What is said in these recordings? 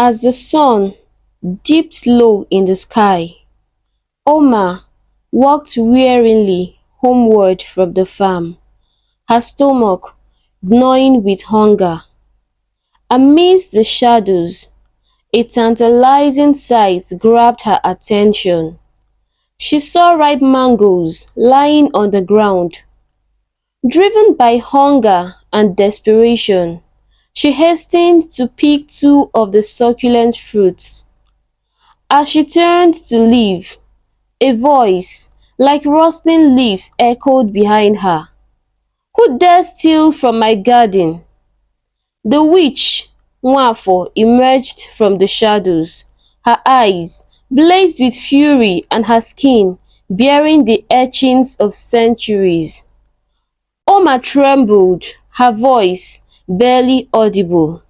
As the sun dipped low in the sky, Omar walked wearily homeward from the farm, her stomach gnawing with hunger. Amidst the shadows, a tantalizing sight grabbed her attention. She saw ripe mangoes lying on the ground. Driven by hunger and desperation, she hastened to pick two of the succulent fruits. As she turned to leave, a voice, like rustling leaves, echoed behind her. "Who dares steal from my garden?" The witch, Nwafo, emerged from the shadows, her eyes blazed with fury and her skin bearing the etchings of centuries. Oma trembled, her voice barely audible.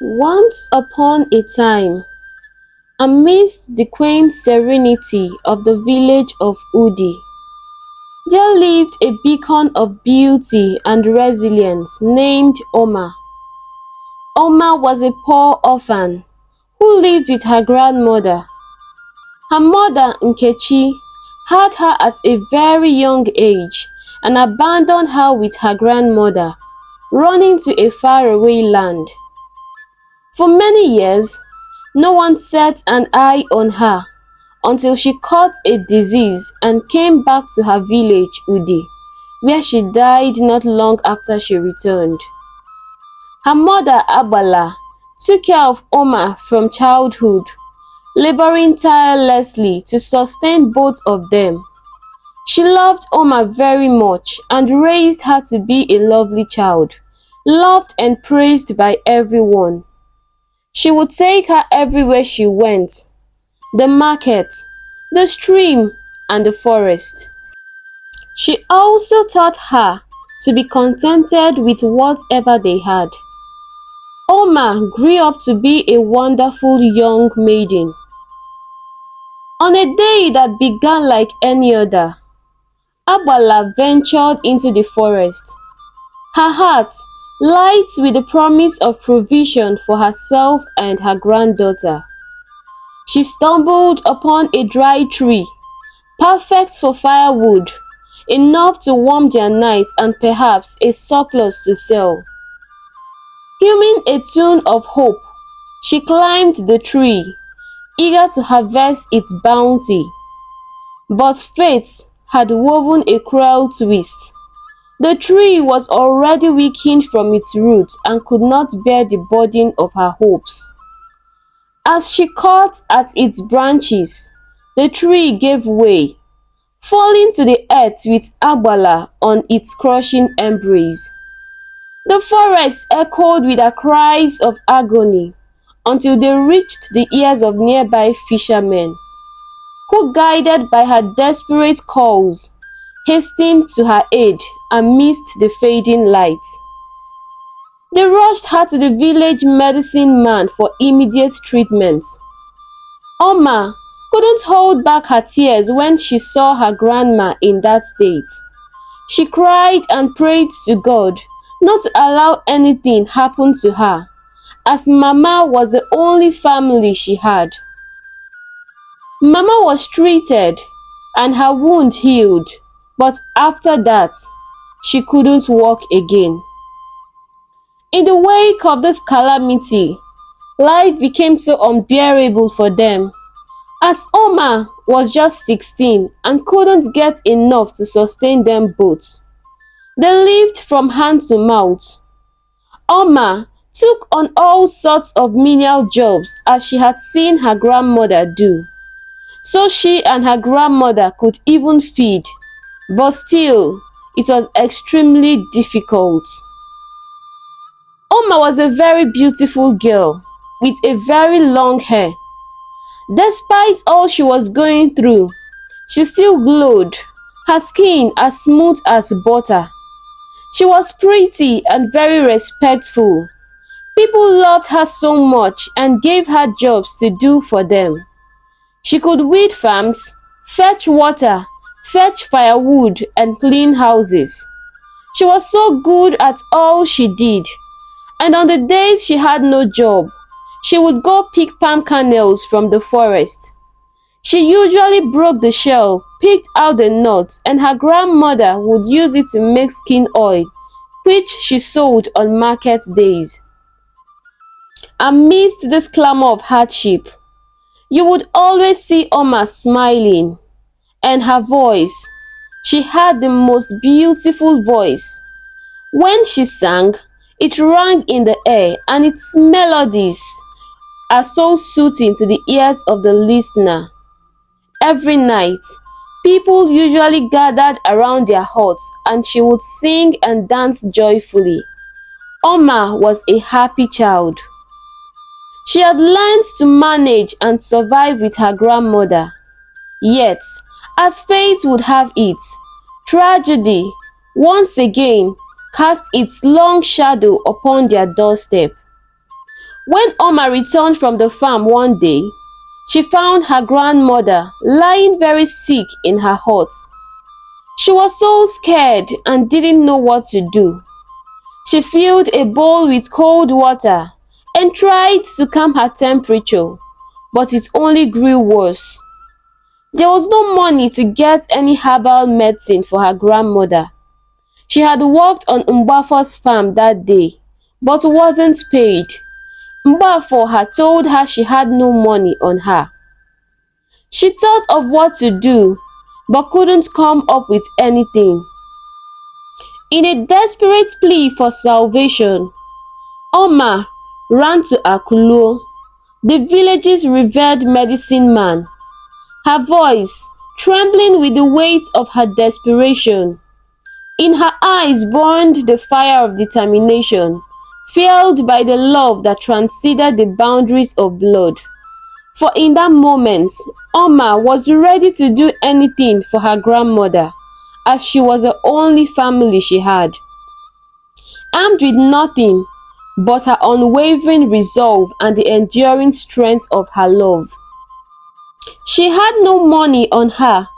Once upon a time, amidst the quaint serenity of the village of Udi, there lived a beacon of beauty and resilience named Oma. Oma was a poor orphan who lived with her grandmother. Her mother, Nkechi, had her at a very young age and abandoned her with her grandmother, running to a faraway land. For many years, no one set an eye on her until she caught a disease and came back to her village, Udi, where she died not long after she returned. Her mother, Agbala, took care of Oma from childhood, laboring tirelessly to sustain both of them. She loved Oma very much and raised her to be a lovely child, loved and praised by everyone. She would take her everywhere she went, the market, the stream, and the forest. She also taught her to be contented with whatever they had. Oma grew up to be a wonderful young maiden. On a day that began like any other, Agbala ventured into the forest, her heart light with the promise of provision for herself and her granddaughter. She stumbled upon a dry tree, perfect for firewood, enough to warm their night and perhaps a surplus to sell. Humming a tune of hope, she climbed the tree, eager to harvest its bounty. But fate had woven a cruel twist. The tree was already weakened from its roots and could not bear the burden of her hopes. As she caught at its branches, the tree gave way, falling to the earth with Agbala on its crushing embrace. The forest echoed with her cries of agony until they reached the ears of nearby fishermen, who, guided by her desperate calls, hastened to her aid amidst the fading light. They rushed her to the village medicine man for immediate treatment. Oma couldn't hold back her tears when she saw her grandma in that state. She cried and prayed to God not to allow anything happen to her, as Mama was the only family she had. Mama was treated and her wound healed, but after that, she couldn't walk again. In the wake of this calamity, life became so unbearable for them, as Oma was just 16 and couldn't get enough to sustain them both. They lived from hand to mouth. Oma took on all sorts of menial jobs as she had seen her grandmother do, so she and her grandmother could even feed, but still, it was extremely difficult. Oma was a very beautiful girl with a very long hair. Despite all she was going through, she still glowed, her skin as smooth as butter. She was pretty and very respectful. People loved her so much and gave her jobs to do for them. She could weed farms, fetch water, fetch firewood, and clean houses. She was so good at all she did, And on the days she had no job, she would go pick palm kernels from the forest. She usually broke the shell, picked out the nuts, and her grandmother would use it to make skin oil, which she sold on market days. Amidst this clamor of hardship, you would always see Oma smiling, and her voice. She had the most beautiful voice. When she sang, it rang in the air, and its melodies are so soothing to the ears of the listener. Every night, people usually gathered around their huts, and she would sing and dance joyfully. Oma was a happy child. She had learned to manage and survive with her grandmother. Yet, as fate would have it, tragedy once again cast its long shadow upon their doorstep. When Oma returned from the farm one day, she found her grandmother lying very sick in her hut. She was so scared and didn't know what to do. She filled a bowl with cold water and tried to calm her temperature, but it only grew worse. There was no money to get any herbal medicine for her grandmother. She had worked on Mbafo's farm that day, but wasn't paid. Mbafo had told her she had no money on her. She thought of what to do, but couldn't come up with anything. In a desperate plea for salvation, Oma ran to Akulo, the village's revered medicine man. Her voice trembling with the weight of her desperation. In her eyes burned the fire of determination, fueled by the love that transcended the boundaries of blood. For in that moment, Oma was ready to do anything for her grandmother, as she was the only family she had. Armed with nothing but her unwavering resolve and the enduring strength of her love. She had no money on her,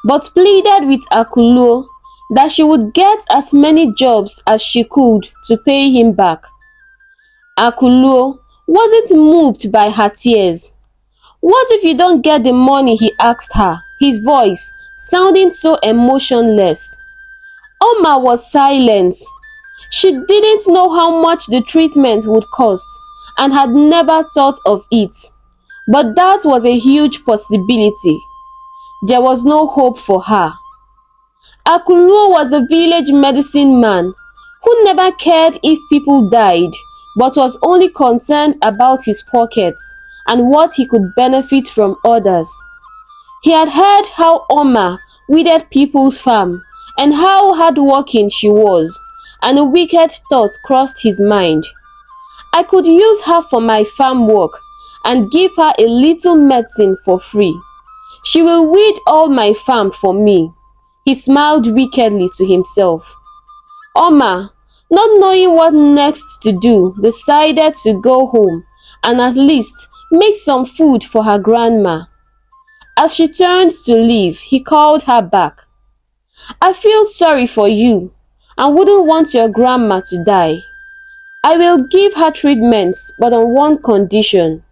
but pleaded with Akulo that she would get as many jobs as she could to pay him back. Akulo wasn't moved by her tears. "What if you don't get the money?" he asked her, his voice sounding so emotionless. Oma was silent. She didn't know how much the treatment would cost and had never thought of it. But that was a huge possibility. There was no hope for her. Akulo was a village medicine man who never cared if people died, but was only concerned about his pockets and what he could benefit from others. He had heard how Oma weeded people's farm and how hardworking she was, and a wicked thought crossed his mind. I could use her for my farm work and give her a little medicine for free. She will weed all my farm for me. He smiled wickedly to himself. Oma, not knowing what next to do, decided to go home and at least make some food for her grandma. As she turned to leave, he called her back. "I feel sorry for you and wouldn't want your grandma to die. I will give her treatments, but on one condition."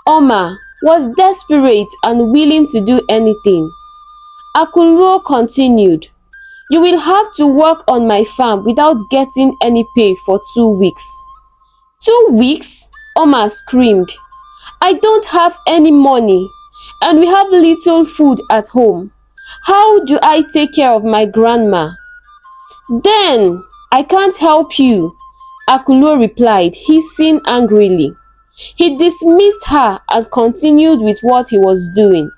Oma was desperate and willing to do anything. Akulo continued, "You will have to work on my farm without getting any pay for 2 weeks." "2 weeks?" Oma screamed. "I don't have any money, and we have little food at home. How do I take care of my grandma?" "Then I can't help you," Akulo replied, hissing angrily. He dismissed her and continued with what he was doing.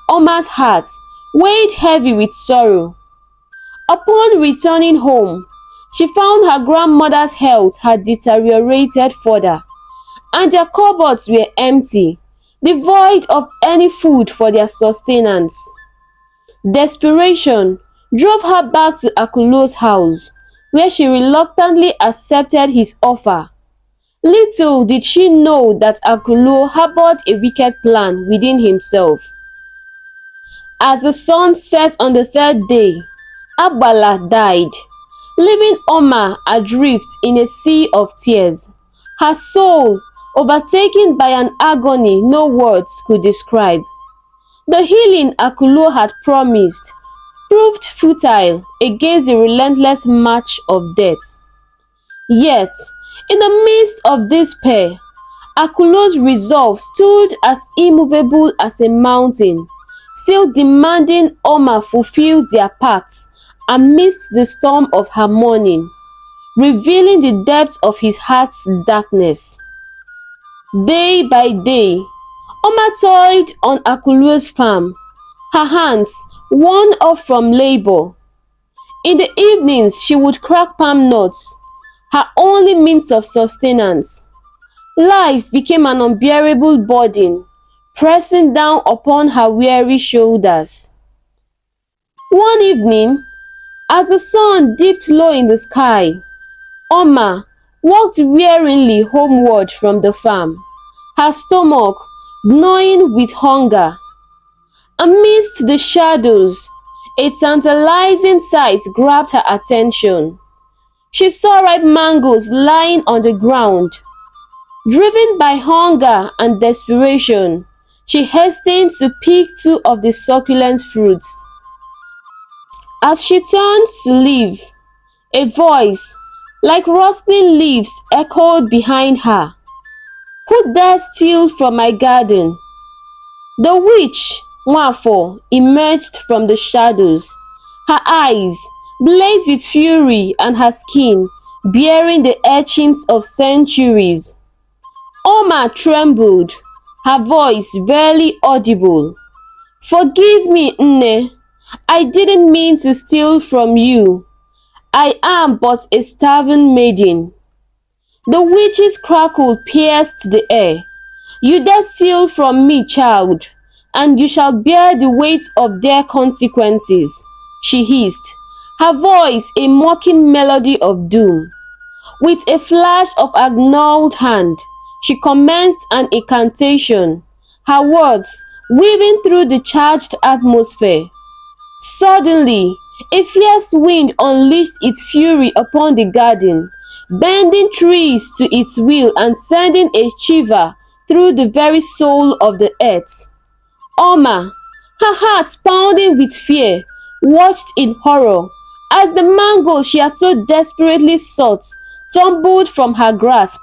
Oma's heart weighed heavy with sorrow. Upon returning home, she found her grandmother's health had deteriorated further, and their cupboards were empty, devoid of any food for their sustenance. Desperation drove her back to Akulo's house, where she reluctantly accepted his offer. Little did she know that Akulo harbored a wicked plan within himself. As the sun set on the third day, Agbala died. leaving Oma adrift in a sea of tears, her soul overtaken by an agony no words could describe. The healing Akulo had promised proved futile against the relentless march of death. Yet, in the midst of despair, Akulo's resolve stood as immovable as a mountain, still demanding Oma fulfill their pacts amidst the storm of her mourning, revealing the depth of his heart's darkness. Day by day, Oma toiled on Akulo's farm, her hands worn off from labor. In the evenings she would crack palm nuts, her only means of sustenance. Life became an unbearable burden, pressing down upon her weary shoulders. One evening, as the sun dipped low in the sky, Oma walked wearily homeward from the farm, her stomach gnawing with hunger. Amidst the shadows, a tantalizing sight grabbed her attention. She saw ripe mangoes lying on the ground. Driven by hunger and desperation, she hastened to pick two of the succulent fruits. As she turned to leave, a voice, like rustling leaves, echoed behind her. "Who dares steal from my garden?" The witch, Nwafo, emerged from the shadows, her eyes blazed with fury and her skin bearing the etchings of centuries. Oma trembled, her voice barely audible. "Forgive me, Nne. I didn't mean to steal from you. I am but a starving maiden." The witch's crackle pierced the air. "You dare steal from me, child, and you shall bear the weight of their consequences," she hissed, her voice a mocking melody of doom. With a flash of her gnarled hand, she commenced an incantation, her words weaving through the charged atmosphere. Suddenly, a fierce wind unleashed its fury upon the garden, bending trees to its will and sending a shiver through the very soul of the earth. Oma, her heart pounding with fear, watched in horror as the mango she had so desperately sought tumbled from her grasp.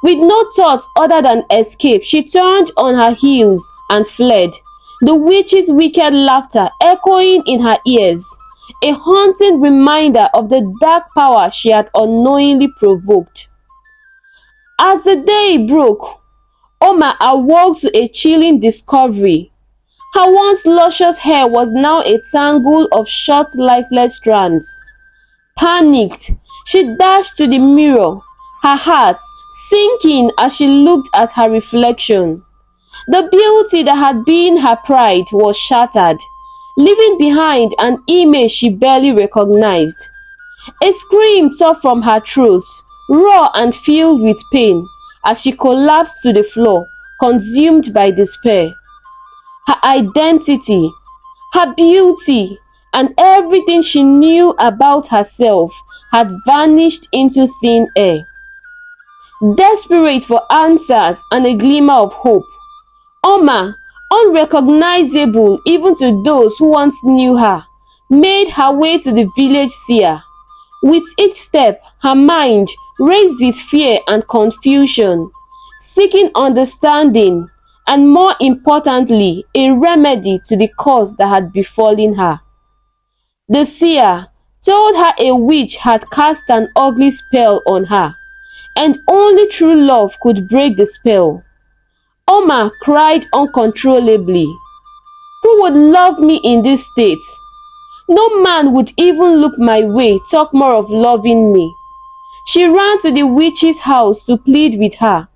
With no thought other than escape, she turned on her heels and fled, the witch's wicked laughter echoing in her ears, a haunting reminder of the dark power she had unknowingly provoked. As the day broke, Oma awoke to a chilling discovery. Her once luscious hair was now a tangle of short, lifeless strands. Panicked, she dashed to the mirror, her heart sinking as she looked at her reflection. The beauty that had been her pride was shattered, leaving behind an image she barely recognized. A scream tore from her throat, raw and filled with pain, as she collapsed to the floor, consumed by despair. Her identity, her beauty, and everything she knew about herself had vanished into thin air. Desperate for answers and a glimmer of hope, Oma, unrecognizable even to those who once knew her, made her way to the village seer. With each step, her mind raised with fear and confusion, seeking understanding and, more importantly, a remedy to the cause that had befallen her. The seer told her a witch had cast an ugly spell on her, and only true love could break the spell. Oma cried uncontrollably. "Who would love me in this state? No man would even look my way, talk more of loving me." She ran to the witch's house to plead with her,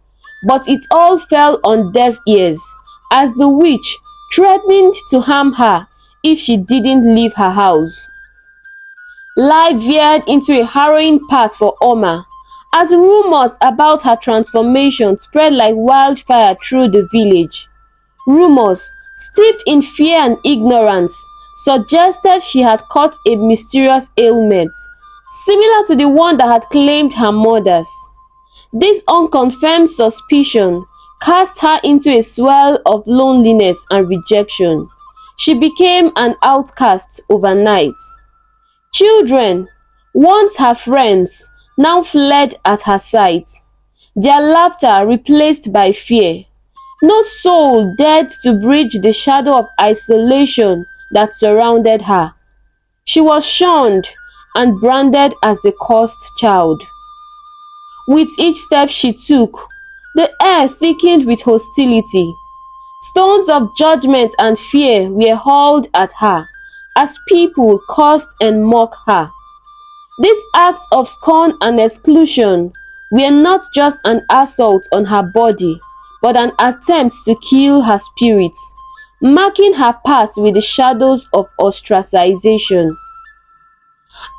but it all fell on deaf ears, as the witch threatened to harm her if she didn't leave her house. Life veered into a harrowing path for Oma, as rumors about her transformation spread like wildfire through the village. Rumors, steeped in fear and ignorance, suggested she had caught a mysterious ailment, similar to the one that had claimed her mother's. This unconfirmed suspicion cast her into a swell of loneliness and rejection. She became an outcast overnight. Children, once her friends, now fled at her sight, their laughter replaced by fear. No soul dared to bridge the shadow of isolation that surrounded her. She was shunned and branded as the cursed child. With each step she took, the air thickened with hostility. Stones of judgment and fear were hurled at her as people cursed and mocked her. These acts of scorn and exclusion were not just an assault on her body, but an attempt to kill her spirit, marking her path with the shadows of ostracization.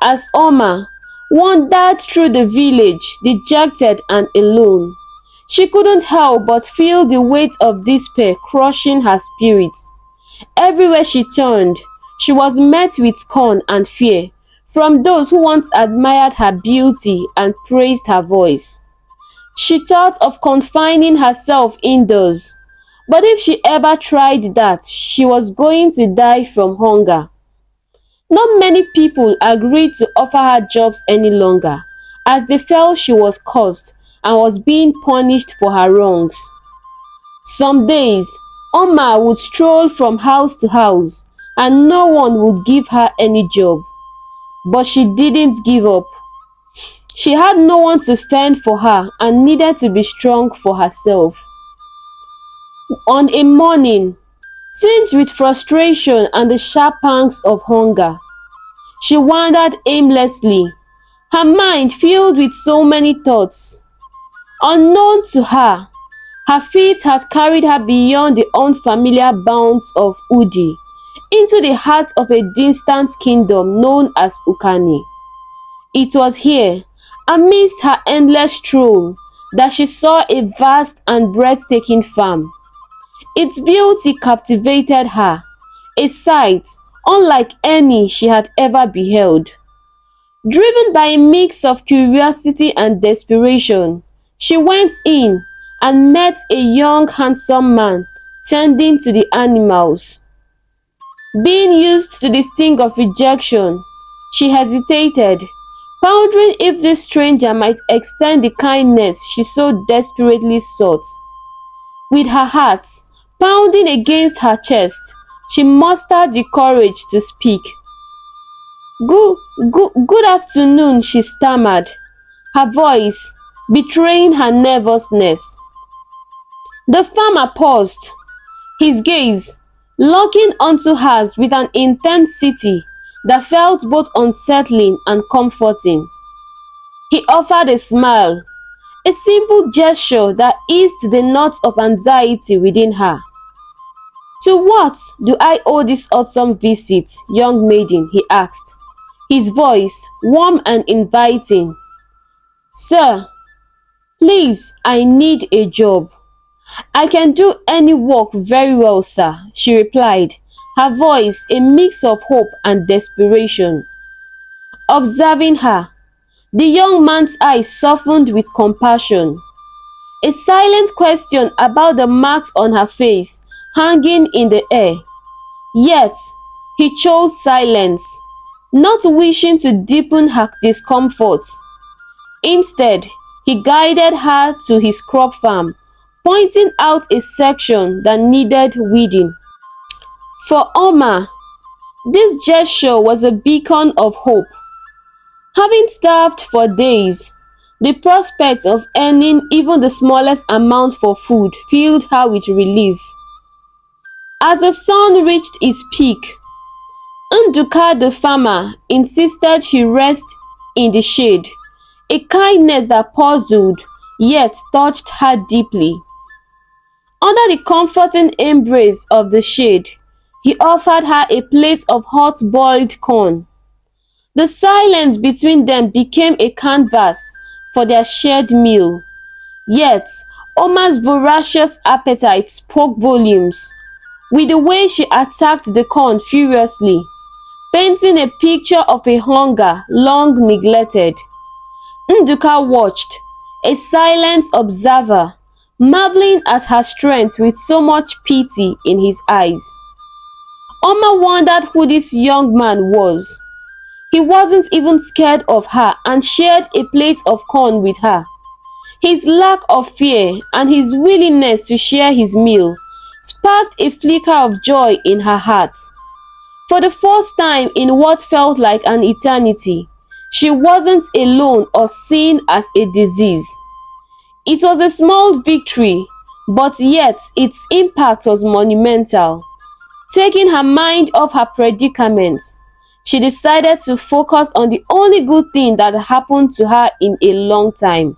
As Oma wandered through the village, dejected and alone, she couldn't help but feel the weight of despair crushing her spirit. Everywhere she turned, she was met with scorn and fear from those who once admired her beauty and praised her voice. She thought of confining herself indoors, but if she ever tried that, she was going to die from hunger. Not many people agreed to offer her jobs any longer, as they felt she was cursed and was being punished for her wrongs. Some days, Oma would stroll from house to house, and no one would give her any job. But she didn't give up. She had no one to fend for her and needed to be strong for herself. On a morning, tinged with frustration and the sharp pangs of hunger, she wandered aimlessly, her mind filled with so many thoughts. Unknown to her, her feet had carried her beyond the unfamiliar bounds of Udi, into the heart of a distant kingdom known as Ukani. It was here, amidst her endless stroll, that she saw a vast and breathtaking farm. Its beauty captivated her, a sight unlike any she had ever beheld. Driven by a mix of curiosity and desperation, she went in and met a young handsome man tending to the animals. Being used to the sting of rejection, she hesitated, pondering if this stranger might extend the kindness she so desperately sought. With her heart pounding against her chest, she mustered the courage to speak. Good afternoon, she stammered, her voice betraying her nervousness. The farmer paused, his gaze locking onto hers with an intensity that felt both unsettling and comforting. He offered a smile, a simple gesture that eased the knot of anxiety within her. "To what do I owe this autumn visit, young maiden?" he asked, his voice warm and inviting. "Sir, please, I need a job." "I can do any work very well, sir," she replied, her voice a mix of hope and desperation. Observing her, the young man's eyes softened with compassion. A silent question about the marks on her face hanging in the air. Yet, he chose silence, not wishing to deepen her discomfort. Instead, he guided her to his crop farm, pointing out a section that needed weeding. For Oma, this gesture was a beacon of hope. Having starved for days, the prospect of earning even the smallest amount for food filled her with relief. As the sun reached its peak, Nduka the farmer insisted she rest in the shade, a kindness that puzzled yet touched her deeply. Under the comforting embrace of the shade, he offered her a plate of hot boiled corn. The silence between them became a canvas for their shared meal. Yet, Oma's voracious appetite spoke volumes. With the way she attacked the corn furiously, painting a picture of a hunger long neglected. Nduka watched, a silent observer, marveling at her strength with so much pity in his eyes. Oma wondered who this young man was. He wasn't even scared of her and shared a plate of corn with her. His lack of fear and his willingness to share his meal sparked a flicker of joy in her heart. For the first time in what felt like an eternity, she wasn't alone or seen as a disease. It was a small victory, but yet its impact was monumental. Taking her mind off her predicament, she decided to focus on the only good thing that happened to her in a long time.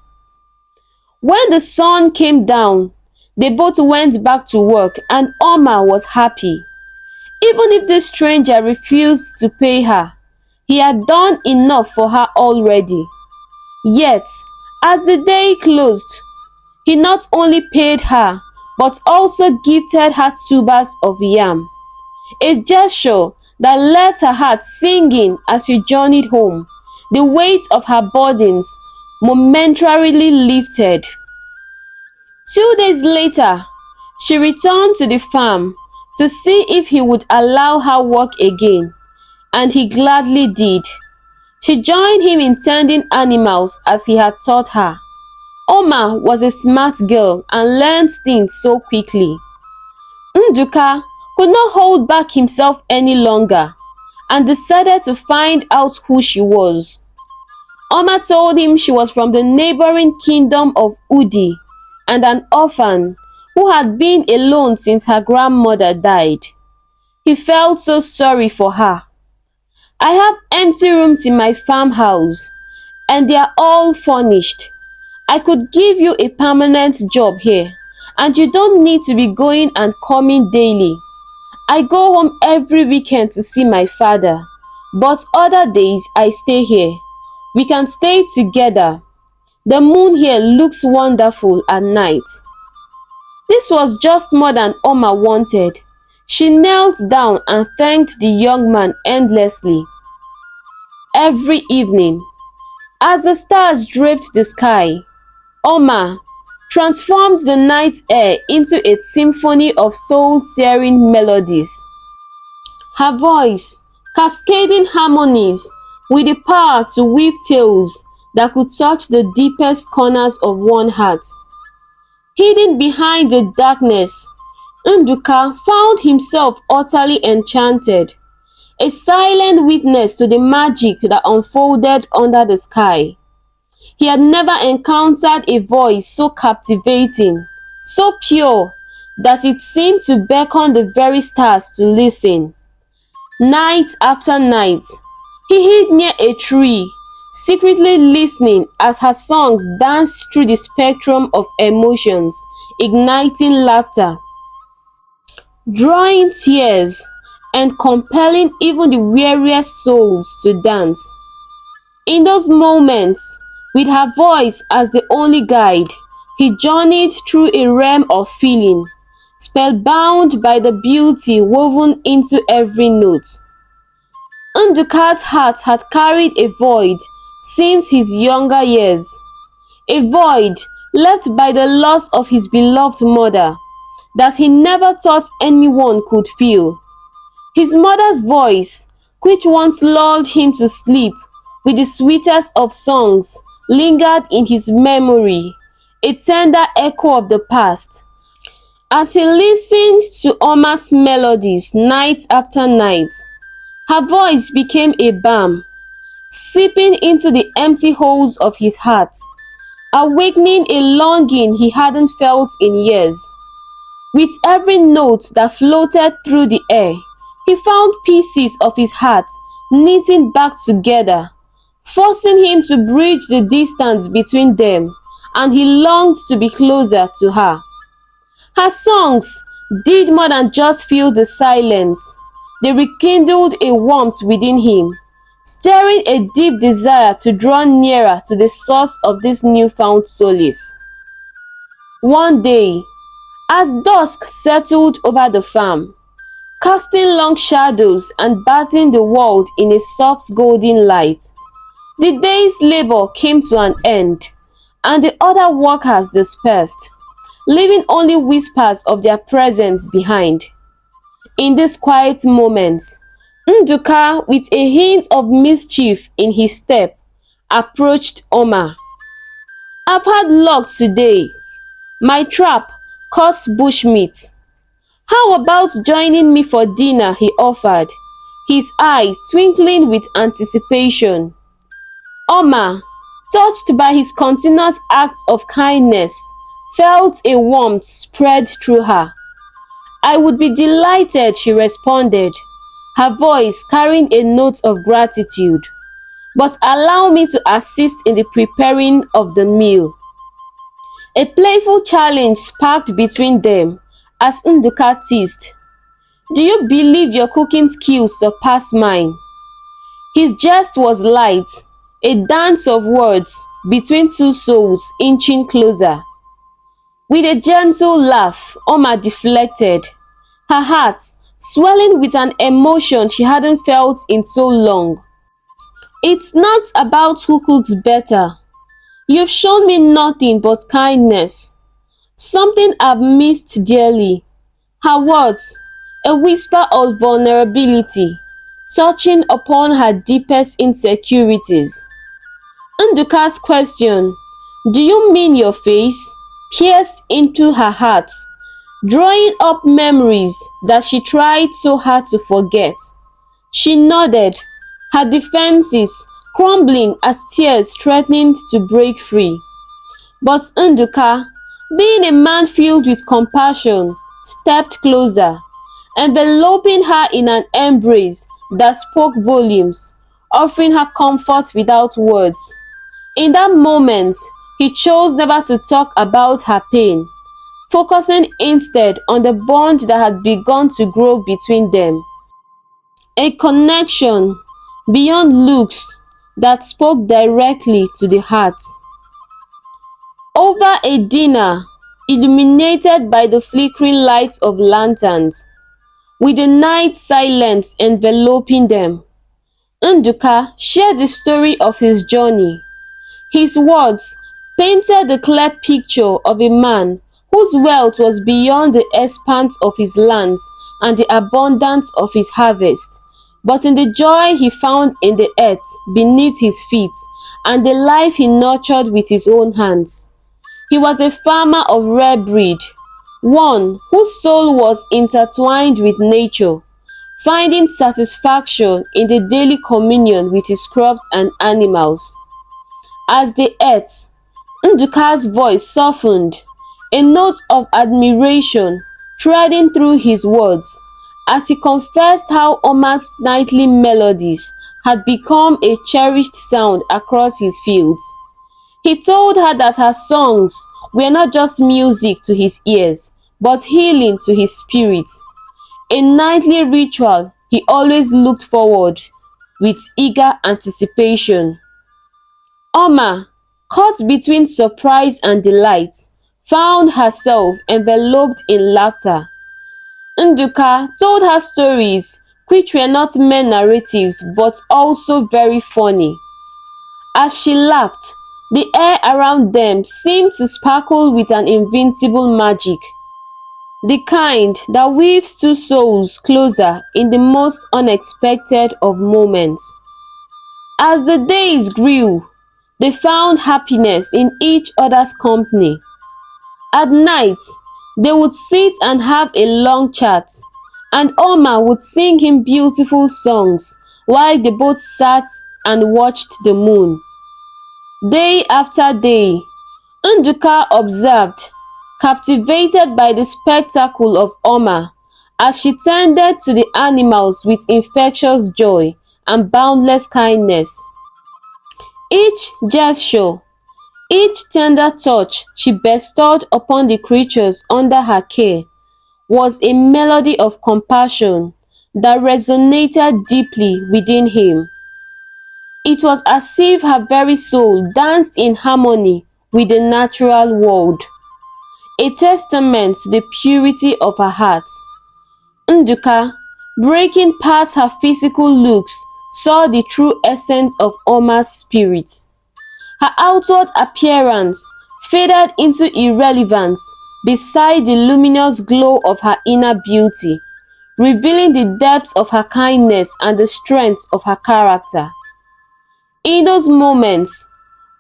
When the sun came down, they both went back to work and Oma was happy. Even if this stranger refused to pay her, he had done enough for her already. Yet, as the day closed, he not only paid her, but also gifted her tubers of yam, a gesture that left her heart singing as she journeyed home, the weight of her burdens momentarily lifted. 2 days later, she returned to the farm to see if he would allow her work again, and he gladly did. She joined him in tending animals as he had taught her. Oma was a smart girl and learned things so quickly. Nduka could not hold back himself any longer and decided to find out who she was. Oma told him she was from the neighboring kingdom of Udi and an orphan who had been alone since her grandmother died. He felt so sorry for her. I have empty rooms in my farmhouse and they are all furnished. I could give you a permanent job here and you don't need to be going and coming daily. I go home every weekend to see my father, but other days I stay here. We can stay together. The moon here looks wonderful at night. This was just more than Oma wanted. She knelt down and thanked the young man endlessly. Every evening, as the stars draped the sky, Oma transformed the night air into a symphony of soul-searing melodies. Her voice, cascading harmonies with the power to weave tales that could touch the deepest corners of one's heart. Hidden behind the darkness, Nduka found himself utterly enchanted, a silent witness to the magic that unfolded under the sky. He had never encountered a voice so captivating, so pure, that it seemed to beckon the very stars to listen. Night after night, he hid near a tree, secretly listening as her songs danced through the spectrum of emotions, igniting laughter, drawing tears, and compelling even the weariest souls to dance. In those moments, with her voice as the only guide, he journeyed through a realm of feeling, spellbound by the beauty woven into every note. Nduka's heart had carried a void since his younger years, a void left by the loss of his beloved mother that he never thought anyone could fill. His mother's voice, which once lulled him to sleep with the sweetest of songs, lingered in his memory, a tender echo of the past. As he listened to Oma's melodies night after night, her voice became a balm, seeping into the empty holes of his heart, awakening a longing he hadn't felt in years. With every note that floated through the air, he found pieces of his heart knitting back together, forcing him to bridge the distance between them, and he longed to be closer to her. Her songs did more than just fill the silence. They rekindled a warmth within him, stirring a deep desire to draw nearer to the source of this newfound solace. One day, as dusk settled over the farm, casting long shadows and bathing the world in a soft golden light. The day's labor came to an end, and the other workers dispersed, leaving only whispers of their presence behind. In these quiet moments, Nduka, with a hint of mischief in his step, approached Omar. "I've had luck today. My trap caught bushmeat. How about joining me for dinner?" he offered, his eyes twinkling with anticipation. Omar, touched by his continuous acts of kindness, felt a warmth spread through her. "I would be delighted," she responded, her voice carrying a note of gratitude. "But allow me to assist in the preparing of the meal." A playful challenge sparked between them as Nduka teased, "Do you believe your cooking skills surpass mine?" His jest was light, a dance of words between two souls inching closer. With a gentle laugh, Omar deflected, her heart swelling with an emotion she hadn't felt in so long. "It's not about who cooks better. You've shown me nothing but kindness, something I've missed dearly." Her words, a whisper of vulnerability, touching upon her deepest insecurities. Nduka's question, "Do you mean your face?" pierced into her heart, drawing up memories that she tried so hard to forget. She nodded, her defenses crumbling as tears threatened to break free. But Nduka, being a man filled with compassion, stepped closer, enveloping her in an embrace that spoke volumes, offering her comfort without words. In that moment, he chose never to talk about her pain, focusing instead on the bond that had begun to grow between them. A connection beyond looks that spoke directly to the heart. Over a dinner illuminated by the flickering lights of lanterns, with the night silence enveloping them, Nduka shared the story of his journey. His words painted the clear picture of a man whose wealth was beyond the expanse of his lands and the abundance of his harvest, but in the joy he found in the earth beneath his feet and the life he nurtured with his own hands. He was a farmer of rare breed, one whose soul was intertwined with nature, finding satisfaction in the daily communion with his crops and animals. As they ate, Nduka's voice softened, a note of admiration threading through his words, as he confessed how Omar's nightly melodies had become a cherished sound across his fields. He told her that her songs were not just music to his ears, but healing to his spirit, a nightly ritual he always looked forward with eager anticipation. Omar, caught between surprise and delight, found herself enveloped in laughter. Nduka told her stories which were not mere narratives but also very funny. As she laughed, the air around them seemed to sparkle with an invincible magic, the kind that weaves two souls closer in the most unexpected of moments. As the days grew, they found happiness in each other's company. At night, they would sit and have a long chat, and Omar would sing him beautiful songs while they both sat and watched the moon. Day after day, Nduka observed, captivated by the spectacle of Omar, as she tended to the animals with infectious joy and boundless kindness. Each gesture, each tender touch she bestowed upon the creatures under her care was a melody of compassion that resonated deeply within him. It was as if her very soul danced in harmony with the natural world, a testament to the purity of her heart. Nduka, breaking past her physical looks, saw the true essence of Oma's spirit. Her outward appearance faded into irrelevance beside the luminous glow of her inner beauty, revealing the depth of her kindness and the strength of her character. In those moments,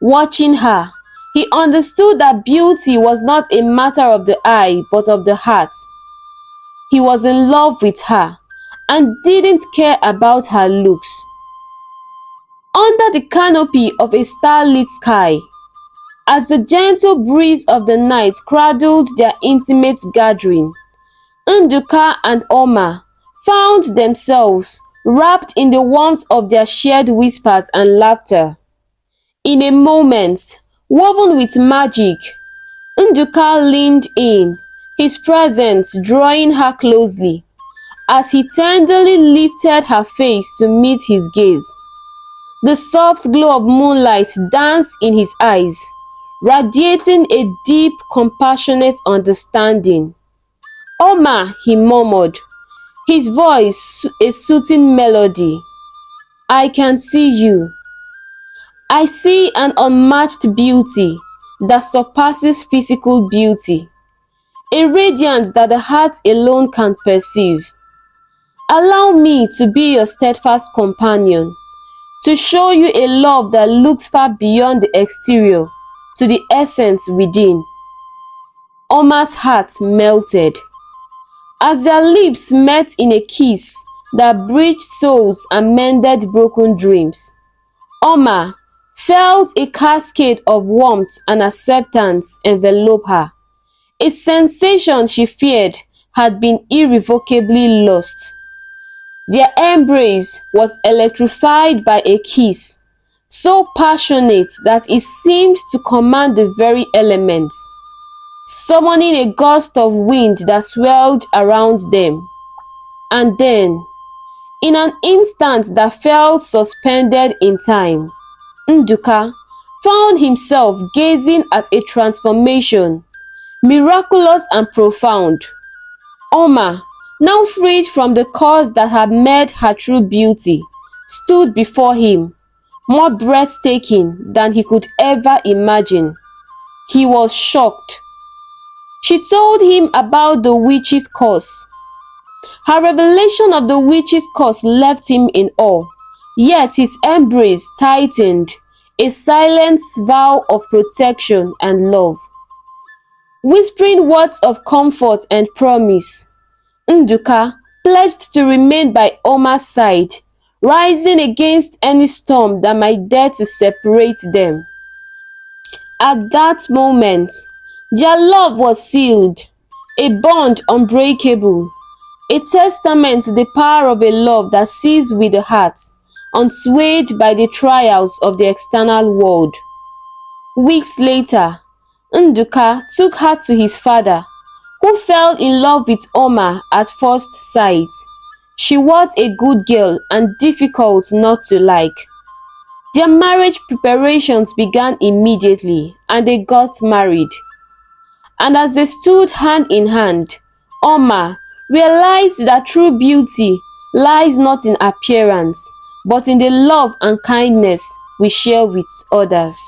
watching her, he understood that beauty was not a matter of the eye but of the heart. He was in love with her and didn't care about her looks. Under the canopy of a starlit sky, as the gentle breeze of the night cradled their intimate gathering, Nduka and Oma found themselves wrapped in the warmth of their shared whispers and laughter. In a moment, woven with magic, Nduka leaned in, his presence drawing her closely, as he tenderly lifted her face to meet his gaze. The soft glow of moonlight danced in his eyes, radiating a deep, compassionate understanding. "Oma," he murmured, his voice a soothing melody. "I can see you. I see an unmatched beauty that surpasses physical beauty, a radiance that the heart alone can perceive. Allow me to be your steadfast companion, to show you a love that looks far beyond the exterior to the essence within." Oma's heart melted as their lips met in a kiss that bridged souls and mended broken dreams. Oma felt a cascade of warmth and acceptance envelop her, a sensation she feared had been irrevocably lost. Their embrace was electrified by a kiss, so passionate that it seemed to command the very elements, summoning a gust of wind that swirled around them. And then, in an instant that felt suspended in time, Nduka found himself gazing at a transformation, miraculous and profound. Oma, now freed from the curse that had made her true beauty, stood before him, more breathtaking than he could ever imagine. He was shocked. She told him about the witch's curse. Her revelation of the witch's curse left him in awe, yet his embrace tightened, a silent vow of protection and love. Whispering words of comfort and promise, Nduka pledged to remain by Oma's side, rising against any storm that might dare to separate them. At that moment, their love was sealed, a bond unbreakable, a testament to the power of a love that sees with the heart, unswayed by the trials of the external world. Weeks later, Nduka took her to his father, who fell in love with Oma at first sight. She was a good girl and difficult not to like. Their marriage preparations began immediately, and they got married. And as they stood hand in hand, Oma realized that true beauty lies not in appearance, but in the love and kindness we share with others.